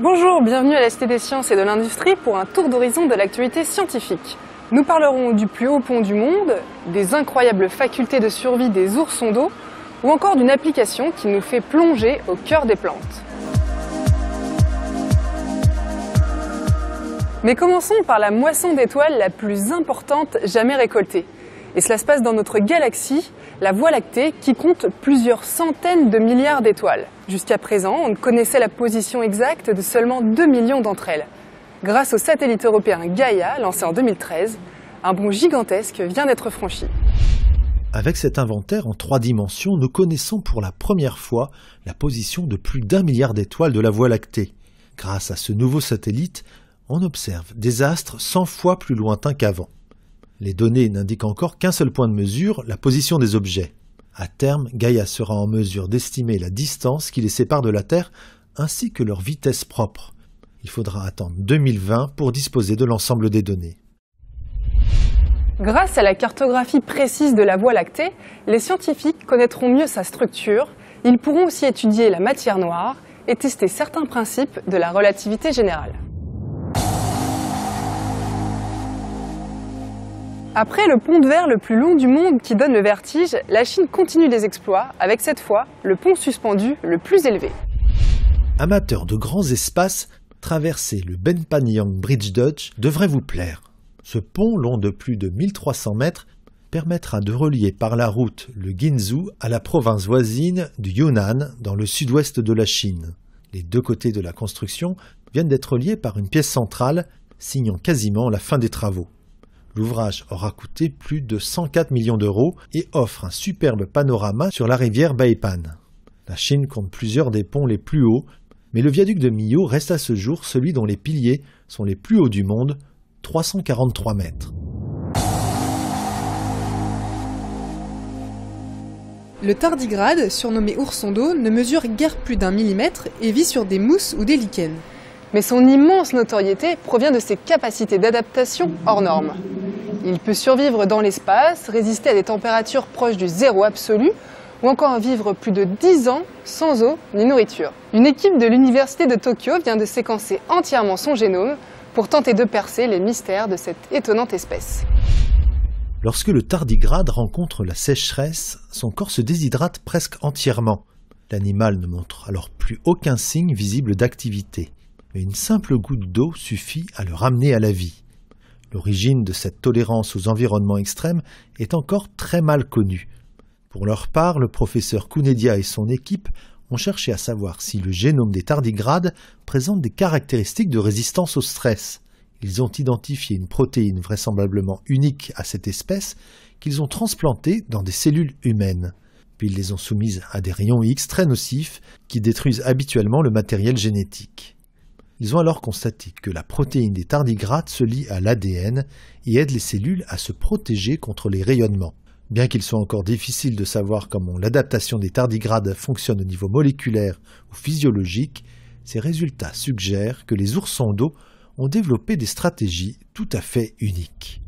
Bonjour, bienvenue à la Cité des Sciences et de l'Industrie pour un tour d'horizon de l'actualité scientifique. Nous parlerons du plus haut pont du monde, des incroyables facultés de survie des oursons d'eau ou encore d'une application qui nous fait plonger au cœur des plantes. Mais commençons par la moisson d'étoiles la plus importante jamais récoltée. Et cela se passe dans notre galaxie, la Voie lactée, qui compte plusieurs centaines de milliards d'étoiles. Jusqu'à présent, on ne connaissait la position exacte de seulement 2 millions d'entre elles. Grâce au satellite européen Gaia, lancé en 2013, un bond gigantesque vient d'être franchi. Avec cet inventaire en 3 dimensions, nous connaissons pour la première fois la position de plus d'1 milliard d'étoiles de la Voie lactée. Grâce à ce nouveau satellite, on observe des astres 100 fois plus lointains qu'avant. Les données n'indiquent encore qu'un seul point de mesure, la position des objets. À terme, Gaia sera en mesure d'estimer la distance qui les sépare de la Terre ainsi que leur vitesse propre. Il faudra attendre 2020 pour disposer de l'ensemble des données. Grâce à la cartographie précise de la Voie lactée, les scientifiques connaîtront mieux sa structure, ils pourront aussi étudier la matière noire et tester certains principes de la relativité générale. Après le pont de verre le plus long du monde qui donne le vertige, la Chine continue les exploits avec cette fois le pont suspendu le plus élevé. Amateurs de grands espaces, traverser le Benpanyang Bridge Dutch devrait vous plaire. Ce pont long de plus de 1300 mètres permettra de relier par la route le Guizhou à la province voisine du Yunnan dans le sud-ouest de la Chine. Les deux côtés de la construction viennent d'être liés par une pièce centrale, signant quasiment la fin des travaux. L'ouvrage aura coûté plus de 104 millions d'euros et offre un superbe panorama sur la rivière Beipan. La Chine compte plusieurs des ponts les plus hauts, mais le viaduc de Millau reste à ce jour celui dont les piliers sont les plus hauts du monde, 343 mètres. Le tardigrade, surnommé ourson d'eau, ne mesure guère plus d'1 millimètre et vit sur des mousses ou des lichens. Mais son immense notoriété provient de ses capacités d'adaptation hors normes. Il peut survivre dans l'espace, résister à des températures proches du zéro absolu, ou encore vivre plus de 10 ans sans eau ni nourriture. Une équipe de l'université de Tokyo vient de séquencer entièrement son génome pour tenter de percer les mystères de cette étonnante espèce. Lorsque le tardigrade rencontre la sécheresse, son corps se déshydrate presque entièrement. L'animal ne montre alors plus aucun signe visible d'activité. Mais une simple goutte d'eau suffit à le ramener à la vie. L'origine de cette tolérance aux environnements extrêmes est encore très mal connue. Pour leur part, le professeur Kunedia et son équipe ont cherché à savoir si le génome des tardigrades présente des caractéristiques de résistance au stress. Ils ont identifié une protéine vraisemblablement unique à cette espèce qu'ils ont transplantée dans des cellules humaines. Puis ils les ont soumises à des rayons X très nocifs qui détruisent habituellement le matériel génétique. Ils ont alors constaté que la protéine des tardigrades se lie à l'ADN et aide les cellules à se protéger contre les rayonnements. Bien qu'il soit encore difficile de savoir comment l'adaptation des tardigrades fonctionne au niveau moléculaire ou physiologique, ces résultats suggèrent que les oursons d'eau ont développé des stratégies tout à fait uniques.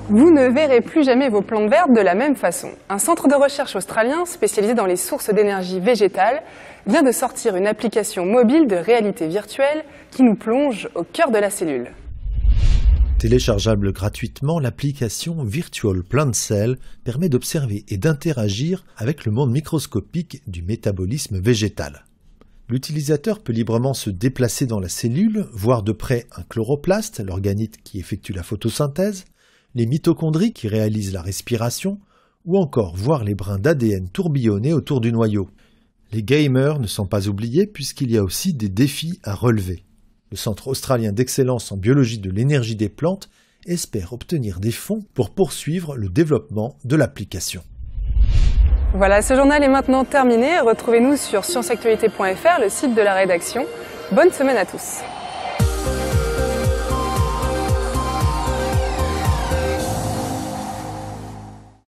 Vous ne verrez plus jamais vos plantes vertes de la même façon. Un centre de recherche australien spécialisé dans les sources d'énergie végétale vient de sortir une application mobile de réalité virtuelle qui nous plonge au cœur de la cellule. Téléchargeable gratuitement, l'application Virtual Plant Cell permet d'observer et d'interagir avec le monde microscopique du métabolisme végétal. L'utilisateur peut librement se déplacer dans la cellule, voir de près un chloroplaste, l'organite qui effectue la photosynthèse, les mitochondries qui réalisent la respiration, ou encore voir les brins d'ADN tourbillonner autour du noyau. Les gamers ne sont pas oubliés puisqu'il y a aussi des défis à relever. Le Centre australien d'excellence en biologie de l'énergie des plantes espère obtenir des fonds pour poursuivre le développement de l'application. Voilà, ce journal est maintenant terminé. Retrouvez-nous sur scienceactualité.fr, le site de la rédaction. Bonne semaine à tous.